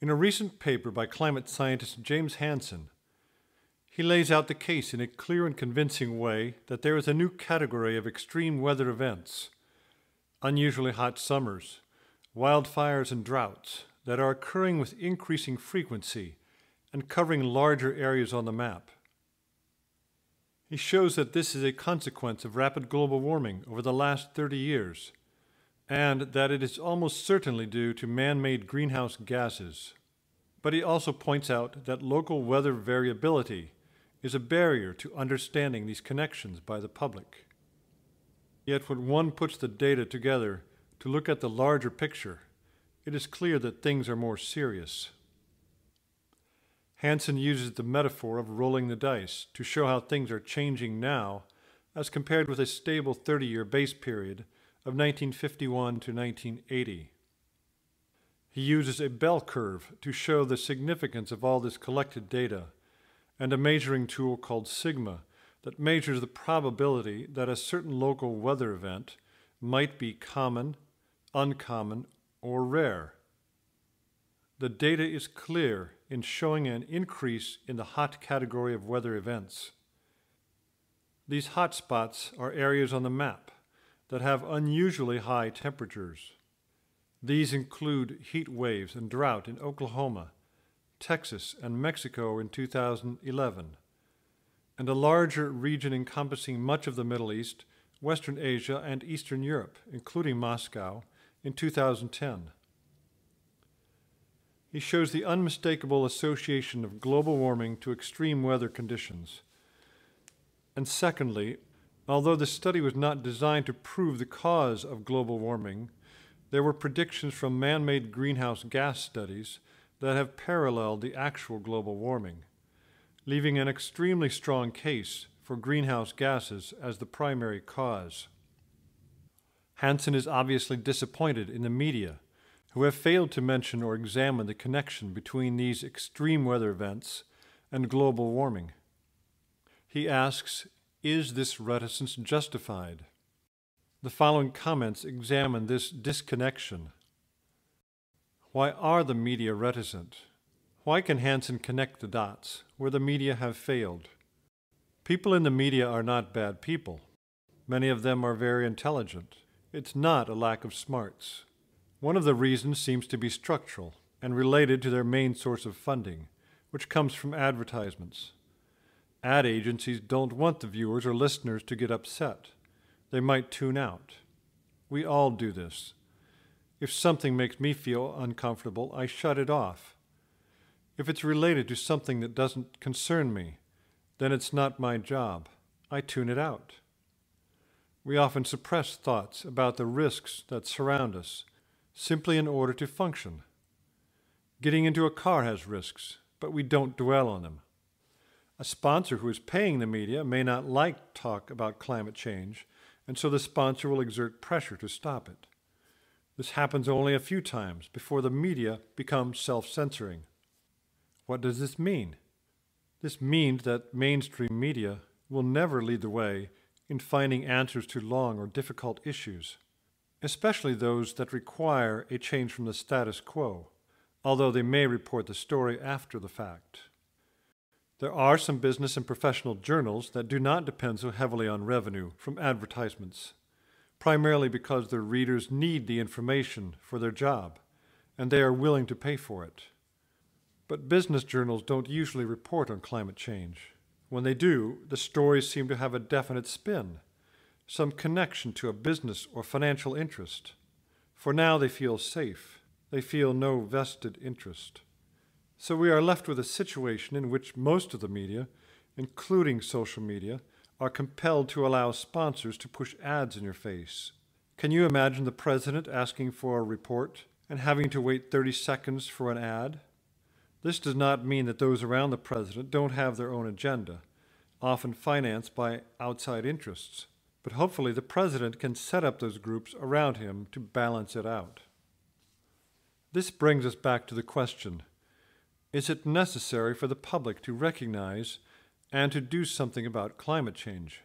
In a recent paper by climate scientist James Hansen't, he lays out the case in a clear and convincing way that there is a new category of extreme weather events, unusually hot summers, wildfires and droughts that are occurring with increasing frequency and covering larger areas on the map. He shows that this is a consequence of rapid global warming over the last 30 years, and that it is almost certainly due to man-made greenhouse gases. But he also points out that local weather variability is a barrier to understanding these connections by the public. Yet when one puts the data together to look at the larger picture, it is clear that things are more serious. Hansen't uses the metaphor of rolling the dice to show how things are changing now as compared with a stable 30-year base period of 1951 to 1980. He uses a bell curve to show the significance of all this collected data and a measuring tool called sigma that measures the probability that a certain local weather event might be common, uncommon, or rare. The data is clear in showing an increase in the hot category of weather events. These hot spots are areas on the map that have unusually high temperatures. These include heat waves and drought in Oklahoma, Texas, and Mexico in 2011, and a larger region encompassing much of the Middle East, Western Asia, and Eastern Europe, including Moscow, in 2010. He shows the unmistakable association of global warming to extreme weather conditions. And secondly, although the study was not designed to prove the cause of global warming, there were predictions from man-made greenhouse gas studies that have paralleled the actual global warming, leaving an extremely strong case for greenhouse gases as the primary cause. Hansen't is obviously disappointed in the media, who have failed to mention or examine the connection between these extreme weather events and global warming. He asks, is this reticence justified? The following comments examine this disconnection. Why are the media reticent? Why can Hansen't connect the dots where the media have failed? People in the media are not bad people. Many of them are very intelligent. It's not a lack of smarts. One of the reasons seems to be structural and related to their main source of funding, which comes from advertisements. Ad agencies don't want the viewers or listeners to get upset. They might tune out. We all do this. If something makes me feel uncomfortable, I shut it off. If it's related to something that doesn't concern me, then it's not my job. I tune it out. We often suppress thoughts about the risks that surround us, simply in order to function. Getting into a car has risks, but we don't dwell on them. A sponsor who is paying the media may not like talk about climate change, and so the sponsor will exert pressure to stop it. This happens only a few times before the media becomes self-censoring. What does this mean? This means that mainstream media will never lead the way in finding answers to long or difficult issues, especially those that require a change from the status quo, although they may report the story after the fact. There are some business and professional journals that do not depend so heavily on revenue from advertisements, primarily because their readers need the information for their job, and they are willing to pay for it. But business journals don't usually report on climate change. When they do, the stories seem to have a definite spin, some connection to a business or financial interest. For now they feel safe. They feel no vested interest. So we are left with a situation in which most of the media, including social media, are compelled to allow sponsors to push ads in your face. Can you imagine the president asking for a report and having to wait 30 seconds for an ad? This does not mean that those around the president don't have their own agenda, often financed by outside interests. But hopefully the president can set up those groups around him to balance it out. This brings us back to the question, is it necessary for the public to recognize and to do something about climate change?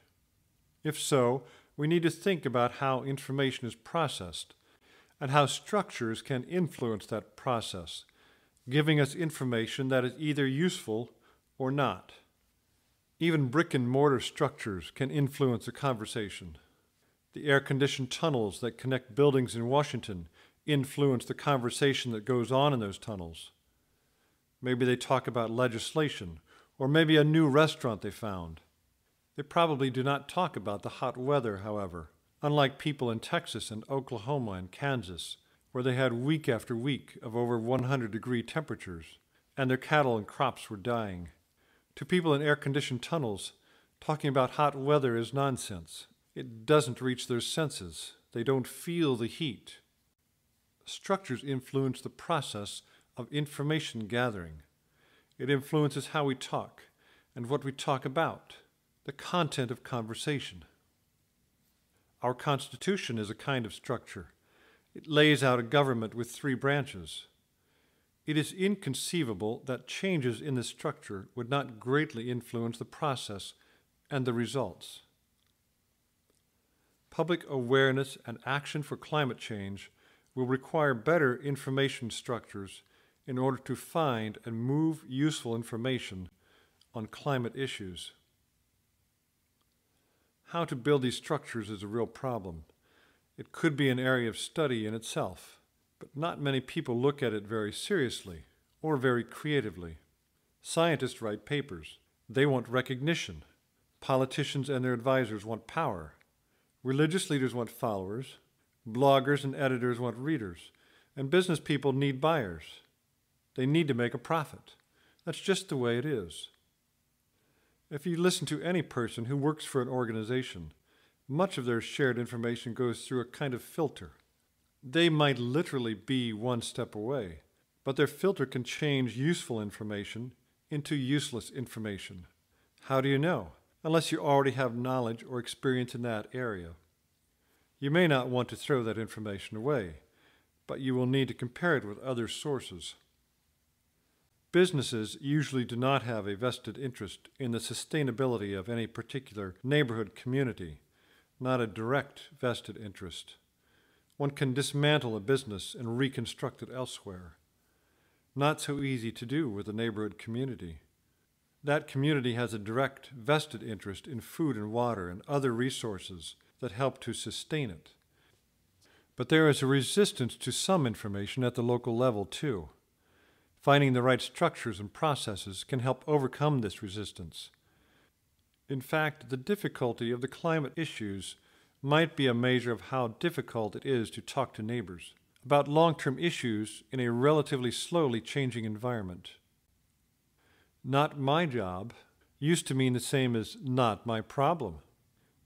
If so, we need to think about how information is processed and how structures can influence that process, giving us information that is either useful or not. Even brick and mortar structures can influence a conversation. The air-conditioned tunnels that connect buildings in Washington influence the conversation that goes on in those tunnels. Maybe they talk about legislation, or maybe a new restaurant they found. They probably do not talk about the hot weather, however, unlike people in Texas and Oklahoma and Kansas, where they had week after week of over 100-degree temperatures, and their cattle and crops were dying. To people in air-conditioned tunnels, talking about hot weather is nonsense. It doesn't reach their senses. They don't feel the heat. Structures influence the process of information gathering. It influences how we talk and what we talk about, the content of conversation. Our Constitution is a kind of structure. It lays out a government with 3 branches. It is inconceivable that changes in this structure would not greatly influence the process and the results. Public awareness and action for climate change will require better information structures in order to find and move useful information on climate issues. How to build these structures is a real problem. It could be an area of study in itself, but not many people look at it very seriously or very creatively. Scientists write papers. They want recognition. Politicians and their advisors want power. Religious leaders want followers. Bloggers and editors want readers. And business people need buyers. They need to make a profit. That's just the way it is. If you listen to any person who works for an organization, much of their shared information goes through a kind of filter. They might literally be one step away, but their filter can change useful information into useless information. How do you know? Unless you already have knowledge or experience in that area. You may not want to throw that information away, but you will need to compare it with other sources. Businesses usually do not have a vested interest in the sustainability of any particular neighborhood community, not a direct vested interest. One can dismantle a business and reconstruct it elsewhere. Not so easy to do with a neighborhood community. That community has a direct vested interest in food and water and other resources that help to sustain it. But there is a resistance to some information at the local level, too. Finding the right structures and processes can help overcome this resistance. In fact, the difficulty of the climate issues might be a measure of how difficult it is to talk to neighbors about long-term issues in a relatively slowly changing environment. Not my job used to mean the same as not my problem.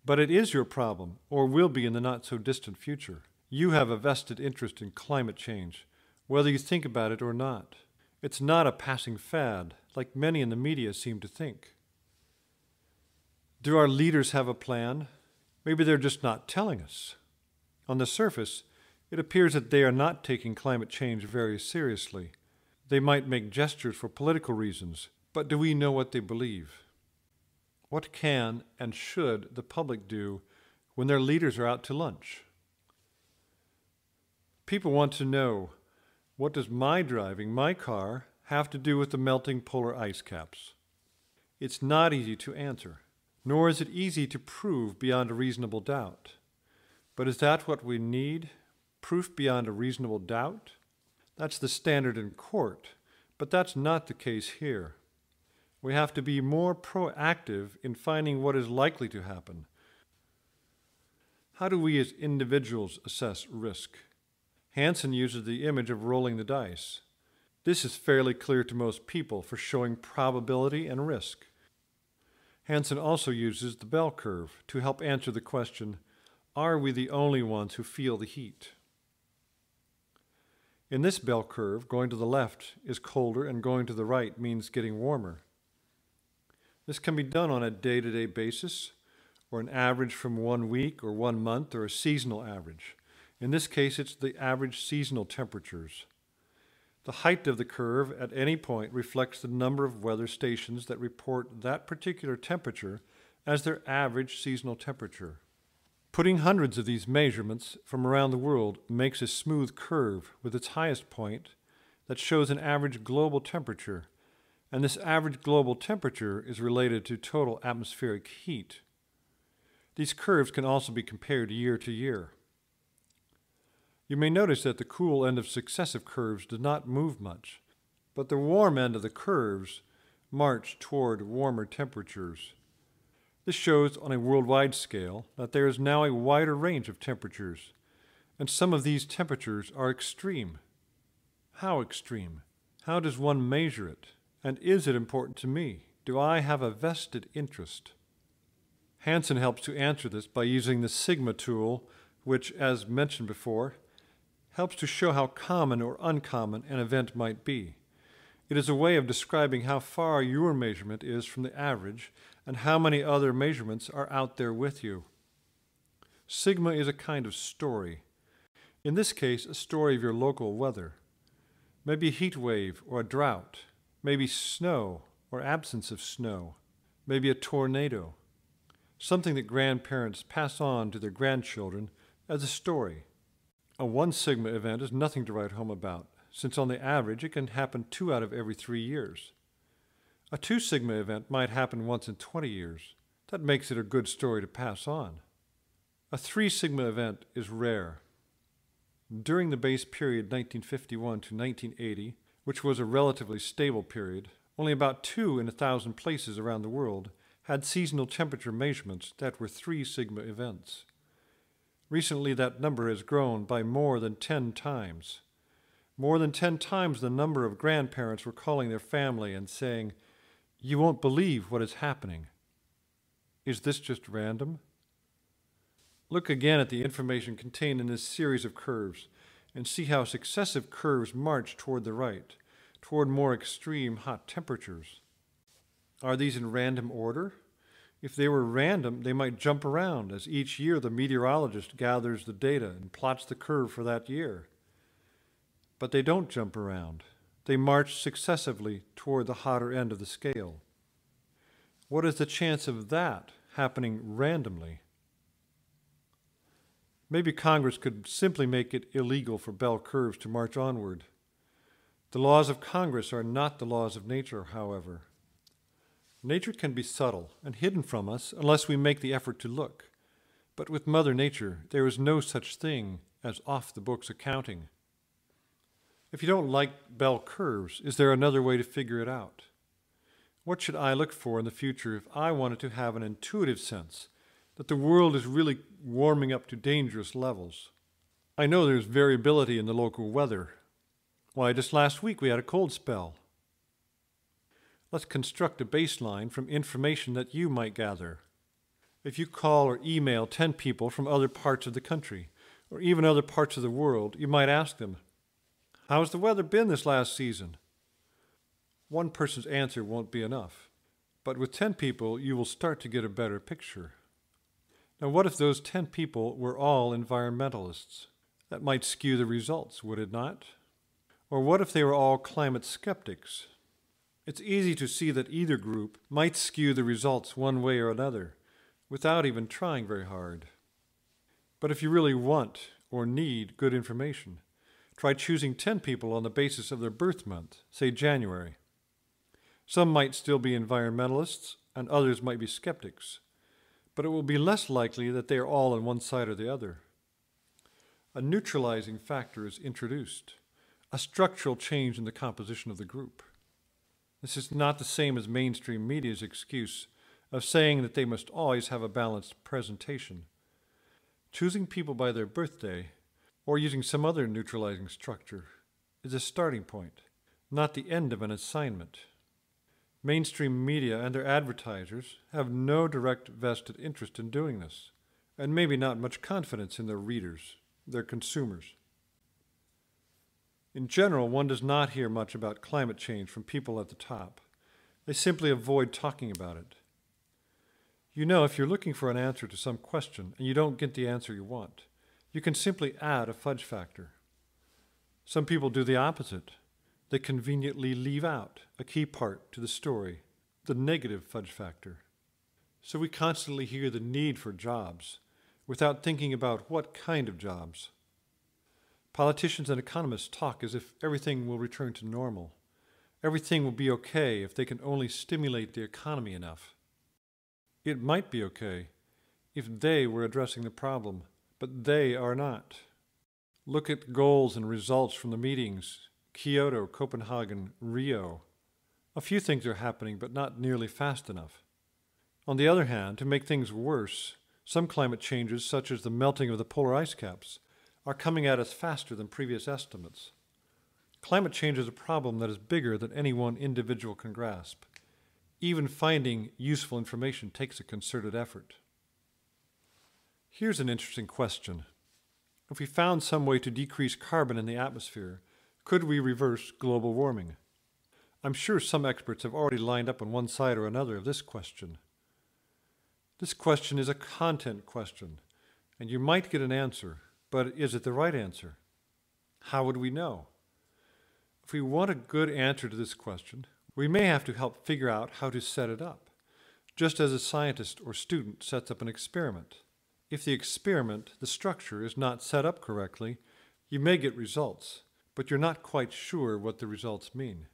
But it is your problem, or will be in the not-so-distant future. You have a vested interest in climate change, whether you think about it or not. It's not a passing fad, like many in the media seem to think. Do our leaders have a plan? Maybe they're just not telling us. On the surface, it appears that they are not taking climate change very seriously. They might make gestures for political reasons, but do we know what they believe? What can and should the public do when their leaders are out to lunch? People want to know, what does my driving my car have to do with the melting polar ice caps? It's not easy to answer, nor is it easy to prove beyond a reasonable doubt. But is that what we need? Proof beyond a reasonable doubt? That's the standard in court, but that's not the case here. We have to be more proactive in finding what is likely to happen. How do we as individuals assess risk? Hansen't uses the image of rolling the dice. This is fairly clear to most people for showing probability and risk. Hansen't also uses the bell curve to help answer the question, are we the only ones who feel the heat? In this bell curve, going to the left is colder and going to the right means getting warmer. This can be done on a day-to-day basis, or an average from 1 week or 1 month, or a seasonal average. In this case, it's the average seasonal temperatures. The height of the curve at any point reflects the number of weather stations that report that particular temperature as their average seasonal temperature. Putting hundreds of these measurements from around the world makes a smooth curve with its highest point, that shows an average global temperature, and this average global temperature is related to total atmospheric heat. These curves can also be compared year to year. You may notice that the cool end of successive curves does not move much, but the warm end of the curves march toward warmer temperatures. This shows on a worldwide scale that there is now a wider range of temperatures, and some of these temperatures are extreme. How extreme? How does one measure it? And is it important to me? Do I have a vested interest? Hansen't helps to answer this by using the sigma tool, which, as mentioned before, helps to show how common or uncommon an event might be. It is a way of describing how far your measurement is from the average and how many other measurements are out there with you. Sigma is a kind of story. In this case, a story of your local weather. Maybe a heat wave or a drought. Maybe snow or absence of snow. Maybe a tornado. Something that grandparents pass on to their grandchildren as a story. A 1 sigma event is nothing to write home about, since on the average it can happen 2 out of every 3 years. A 2 sigma event might happen once in 20 years. That makes it a good story to pass on. A 3 sigma event is rare. During the base period 1951 to 1980, which was a relatively stable period, only about 2 in 1,000 places around the world had seasonal temperature measurements that were 3 sigma events. Recently, that number has grown by more than 10 times. More than 10 times the number of grandparents were calling their family and saying, "You won't believe what is happening." Is this just random? Look again at the information contained in this series of curves and see how successive curves march toward the right, toward more extreme hot temperatures. Are these in random order? If they were random, they might jump around as each year the meteorologist gathers the data and plots the curve for that year. But they don't jump around. They march successively toward the hotter end of the scale. What is the chance of that happening randomly? Maybe Congress could simply make it illegal for bell curves to march onward. The laws of Congress are not the laws of nature, however. Nature can be subtle and hidden from us unless we make the effort to look. But with Mother Nature, there is no such thing as off-the-books accounting. If you don't like bell curves, is there another way to figure it out? What should I look for in the future if I wanted to have an intuitive sense that the world is really warming up to dangerous levels? I know there's variability in the local weather. Why, just last week we had a cold spell. Let's construct a baseline from information that you might gather. If you call or email 10 people from other parts of the country, or even other parts of the world, you might ask them, "How's the weather been this last season?" One person's answer won't be enough, but with 10 people, you will start to get a better picture. Now, what if those 10 people were all environmentalists? That might skew the results, would it not? Or what if they were all climate skeptics? It's easy to see that either group might skew the results one way or another, without even trying very hard. But if you really want or need good information, try choosing 10 people on the basis of their birth month, say January. Some might still be environmentalists, and others might be skeptics, but it will be less likely that they are all on one side or the other. A neutralizing factor is introduced, a structural change in the composition of the group. This is not the same as mainstream media's excuse of saying that they must always have a balanced presentation. Choosing people by their birthday, or using some other neutralizing structure, is a starting point, not the end of an assignment. Mainstream media and their advertisers have no direct vested interest in doing this, and maybe not much confidence in their readers, their consumers. In general, one does not hear much about climate change from people at the top. They simply avoid talking about it. You know, if you're looking for an answer to some question and you don't get the answer you want, you can simply add a fudge factor. Some people do the opposite. They conveniently leave out a key part to the story, the negative fudge factor. So we constantly hear the need for jobs without thinking about what kind of jobs. Politicians and economists talk as if everything will return to normal. Everything will be okay if they can only stimulate the economy enough. It might be okay if they were addressing the problem, but they are not. Look at goals and results from the meetings: Kyoto, Copenhagen, Rio. A few things are happening, but not nearly fast enough. On the other hand, to make things worse, some climate changes, such as the melting of the polar ice caps, are coming at us faster than previous estimates. Climate change is a problem that is bigger than any one individual can grasp. Even finding useful information takes a concerted effort. Here's an interesting question. If we found some way to decrease carbon in the atmosphere, could we reverse global warming? I'm sure some experts have already lined up on one side or another of this question. This question is a content question, and you might get an answer, but is it the right answer? How would we know? If we want a good answer to this question, we may have to help figure out how to set it up, just as a scientist or student sets up an experiment. If the experiment, the structure, is not set up correctly, you may get results, but you're not quite sure what the results mean.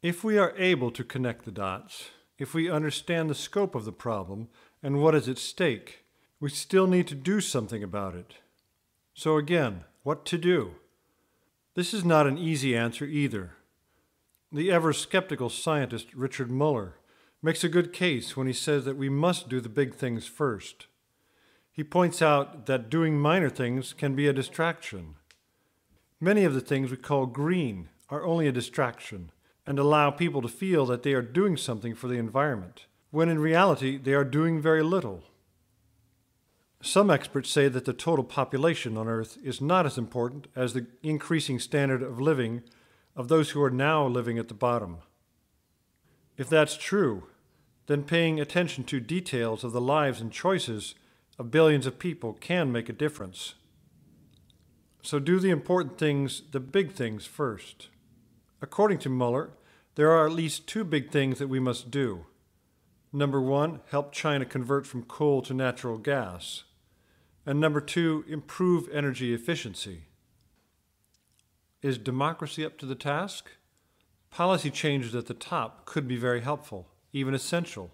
If we are able to connect the dots, if we understand the scope of the problem and what is at stake, we still need to do something about it. So again, what to do? This is not an easy answer either. The ever-skeptical scientist Richard Muller makes a good case when he says that we must do the big things first. He points out that doing minor things can be a distraction. Many of the things we call green are only a distraction and allow people to feel that they are doing something for the environment, when in reality they are doing very little. Some experts say that the total population on Earth is not as important as the increasing standard of living of those who are now living at the bottom. If that's true, then paying attention to details of the lives and choices of billions of people can make a difference. So do the important things, the big things, first. According to Muller, there are at least two big things that we must do. Number one, help China convert from coal to natural gas. And number two, improve energy efficiency. Is democracy up to the task? Policy changes at the top could be very helpful, even essential.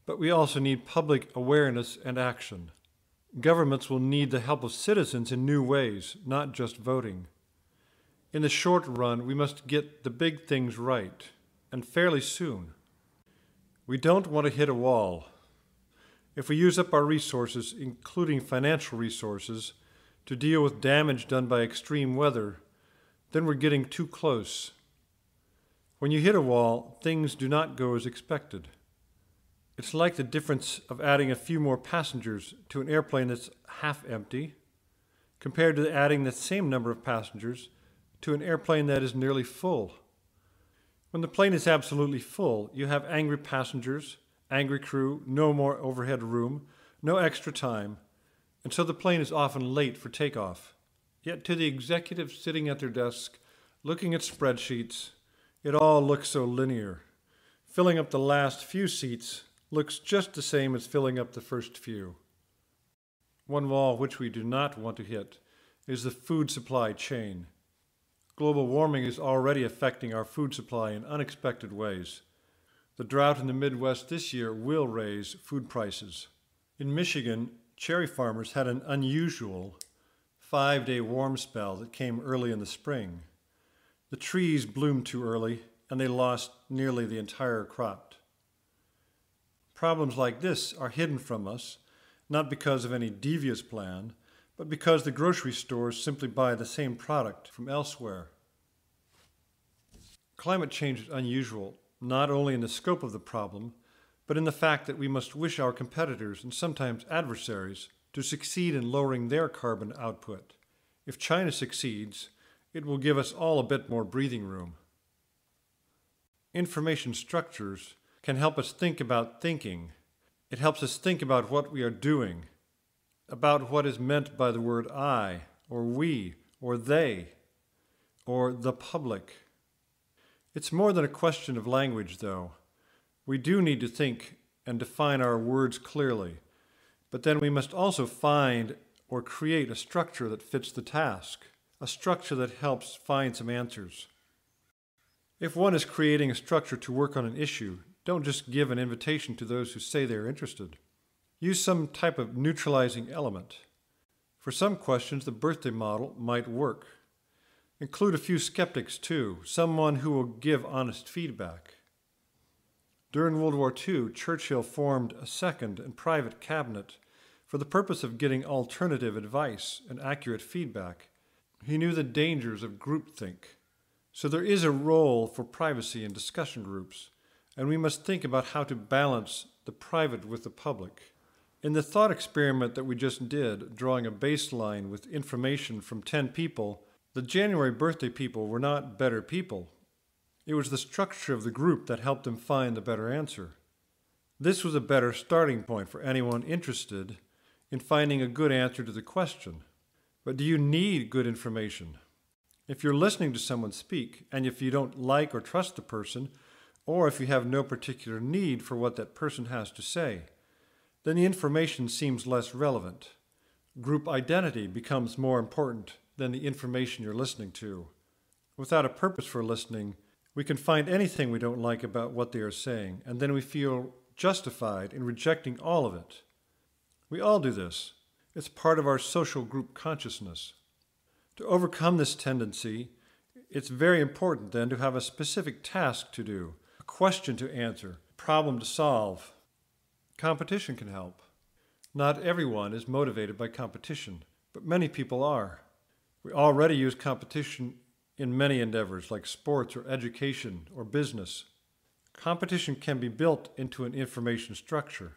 But we also need public awareness and action. Governments will need the help of citizens in new ways, not just voting. In the short run, we must get the big things right, and fairly soon. We don't want to hit a wall. If we use up our resources, including financial resources, to deal with damage done by extreme weather, then we're getting too close. When you hit a wall, things do not go as expected. It's like the difference of adding a few more passengers to an airplane that's half empty, compared to adding the same number of passengers to an airplane that is nearly full. When the plane is absolutely full, you have angry passengers, angry crew, no more overhead room, no extra time, and so the plane is often late for takeoff. Yet to the executives sitting at their desk, looking at spreadsheets, it all looks so linear. Filling up the last few seats looks just the same as filling up the first few. One wall which we do not want to hit is the food supply chain. Global warming is already affecting our food supply in unexpected ways. The drought in the Midwest this year will raise food prices. In Michigan, cherry farmers had an unusual 5-day warm spell that came early in the spring. The trees bloomed too early, and they lost nearly the entire crop. Problems like this are hidden from us, not because of any devious plan, but because the grocery stores simply buy the same product from elsewhere. Climate change is unusual, not only in the scope of the problem, but in the fact that we must wish our competitors and sometimes adversaries to succeed in lowering their carbon output. If China succeeds, it will give us all a bit more breathing room. Information structures can help us think about thinking. It helps us think about what we are doing, about what is meant by the word I, or we, or they, or the public. It's more than a question of language, though. We do need to think and define our words clearly, but then we must also find or create a structure that fits the task, a structure that helps find some answers. If one is creating a structure to work on an issue, don't just give an invitation to those who say they are interested. Use some type of neutralizing element. For some questions, the birthday model might work. Include a few skeptics too, someone who will give honest feedback. During World War II, Churchill formed a second and private cabinet for the purpose of getting alternative advice and accurate feedback. He knew the dangers of groupthink. So there is a role for privacy in discussion groups, and we must think about how to balance the private with the public. In the thought experiment that we just did, drawing a baseline with information from 10 people, the January birthday people were not better people. It was the structure of the group that helped them find the better answer. This was a better starting point for anyone interested in finding a good answer to the question. But do you need good information? If you're listening to someone speak, and if you don't like or trust the person, or if you have no particular need for what that person has to say, then the information seems less relevant. Group identity becomes more important than the information you're listening to. Without a purpose for listening, we can find anything we don't like about what they are saying, and then we feel justified in rejecting all of it. We all do this. It's part of our social group consciousness. To overcome this tendency, it's very important then to have a specific task to do, a question to answer, a problem to solve. Competition can help. Not everyone is motivated by competition, but many people are. We already use competition in many endeavors like sports or education or business. Competition can be built into an information structure.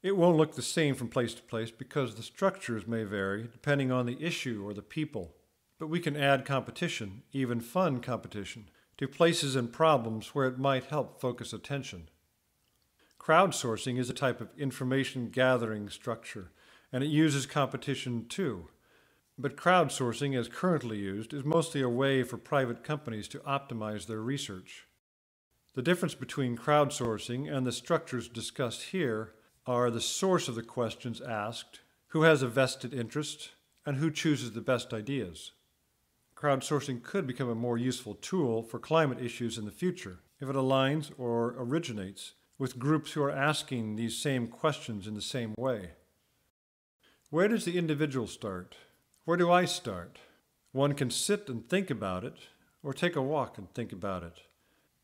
It won't look the same from place to place because the structures may vary depending on the issue or the people. But we can add competition, even fun competition, to places and problems where it might help focus attention. Crowdsourcing is a type of information gathering structure, and it uses competition too. But crowdsourcing, as currently used, is mostly a way for private companies to optimize their research. The difference between crowdsourcing and the structures discussed here are the source of the questions asked, who has a vested interest, and who chooses the best ideas. Crowdsourcing could become a more useful tool for climate issues in the future if it aligns or originates with groups who are asking these same questions in the same way. Where does the individual start? Where do I start? One can sit and think about it, or take a walk and think about it.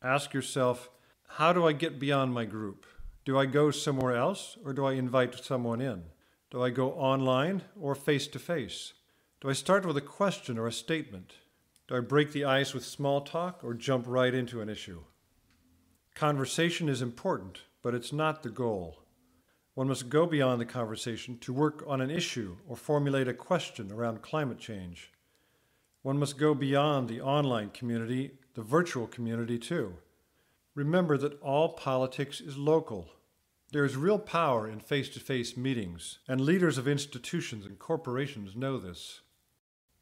Ask yourself, how do I get beyond my group? Do I go somewhere else, or do I invite someone in? Do I go online or face-to-face? Do I start with a question or a statement? Do I break the ice with small talk or jump right into an issue? Conversation is important, but it's not the goal. One must go beyond the conversation to work on an issue or formulate a question around climate change. One must go beyond the online community, the virtual community too. Remember that all politics is local. There is real power in face-to-face meetings, and leaders of institutions and corporations know this.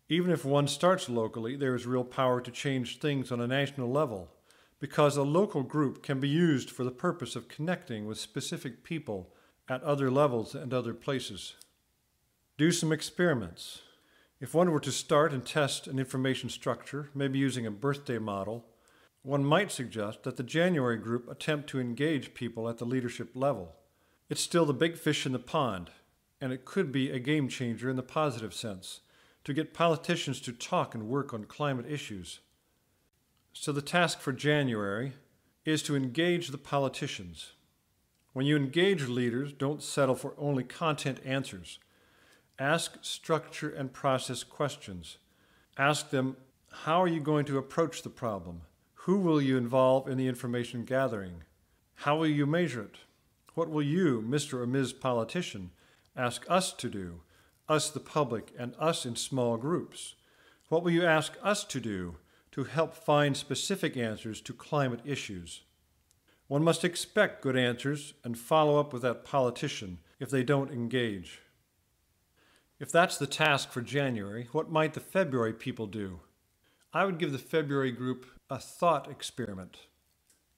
Even if one starts locally, there is real power to change things on a national level, because a local group can be used for the purpose of connecting with specific people at other levels and other places. Do some experiments. If one were to start and test an information structure, maybe using a birthday model, one might suggest that the January group attempt to engage people at the leadership level. It's still the big fish in the pond, and it could be a game changer in the positive sense, to get politicians to talk and work on climate issues. So the task for January is to engage the politicians. When you engage leaders, don't settle for only content answers. Ask structure and process questions. Ask them, how are you going to approach the problem? Who will you involve in the information gathering? How will you measure it? What will you, Mr. or Ms. Politician, ask us to do? Us the public and us in small groups. What will you ask us to do to help find specific answers to climate issues? One must expect good answers and follow up with that politician if they don't engage. If that's the task for January, what might the February people do? I would give the February group a thought experiment.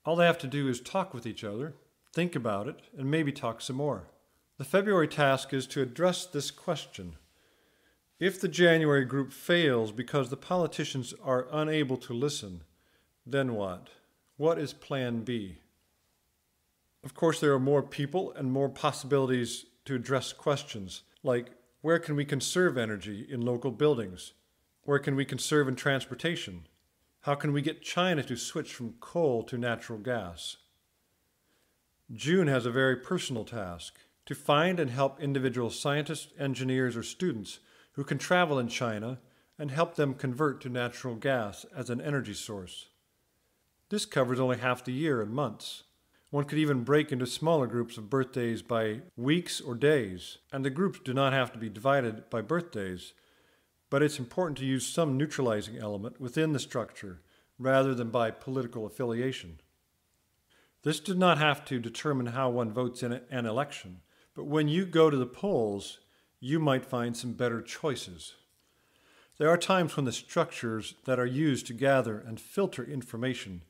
All they have to do is talk with each other, think about it, and maybe talk some more. The February task is to address this question. If the January group fails because the politicians are unable to listen, then what? What is Plan B? Of course, there are more people and more possibilities to address questions, like where can we conserve energy in local buildings? Where can we conserve in transportation? How can we get China to switch from coal to natural gas? June has a very personal task: to find and help individual scientists, engineers, or students who can travel in China and help them convert to natural gas as an energy source. This covers only half the year and months. One could even break into smaller groups of birthdays by weeks or days, and the groups do not have to be divided by birthdays, but it's important to use some neutralizing element within the structure rather than by political affiliation. This did not have to determine how one votes in an election, but when you go to the polls, you might find some better choices. There are times when the structures that are used to gather and filter information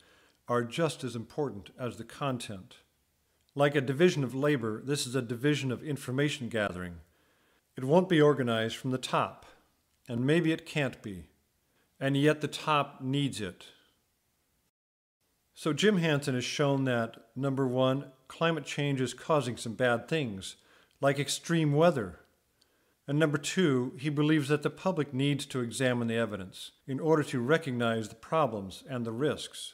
are just as important as the content. Like a division of labor, this is a division of information gathering. It won't be organized from the top, and maybe it can't be, and yet the top needs it. So Jim Hansen't has shown that, number one, climate change is causing some bad things, like extreme weather. And number two, he believes that the public needs to examine the evidence in order to recognize the problems and the risks.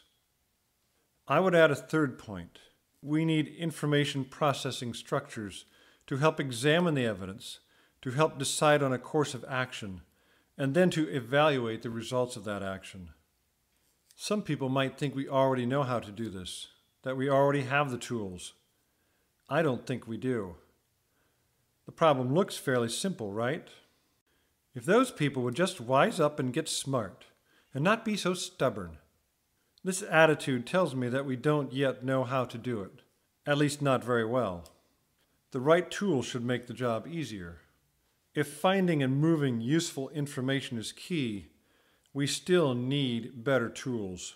I would add a third point. We need information processing structures to help examine the evidence, to help decide on a course of action, and then to evaluate the results of that action. Some people might think we already know how to do this, that we already have the tools. I don't think we do. The problem looks fairly simple, right? If those people would just wise up and get smart, and not be so stubborn. This attitude tells me that we don't yet know how to do it, at least not very well. The right tool should make the job easier. If finding and moving useful information is key, we still need better tools.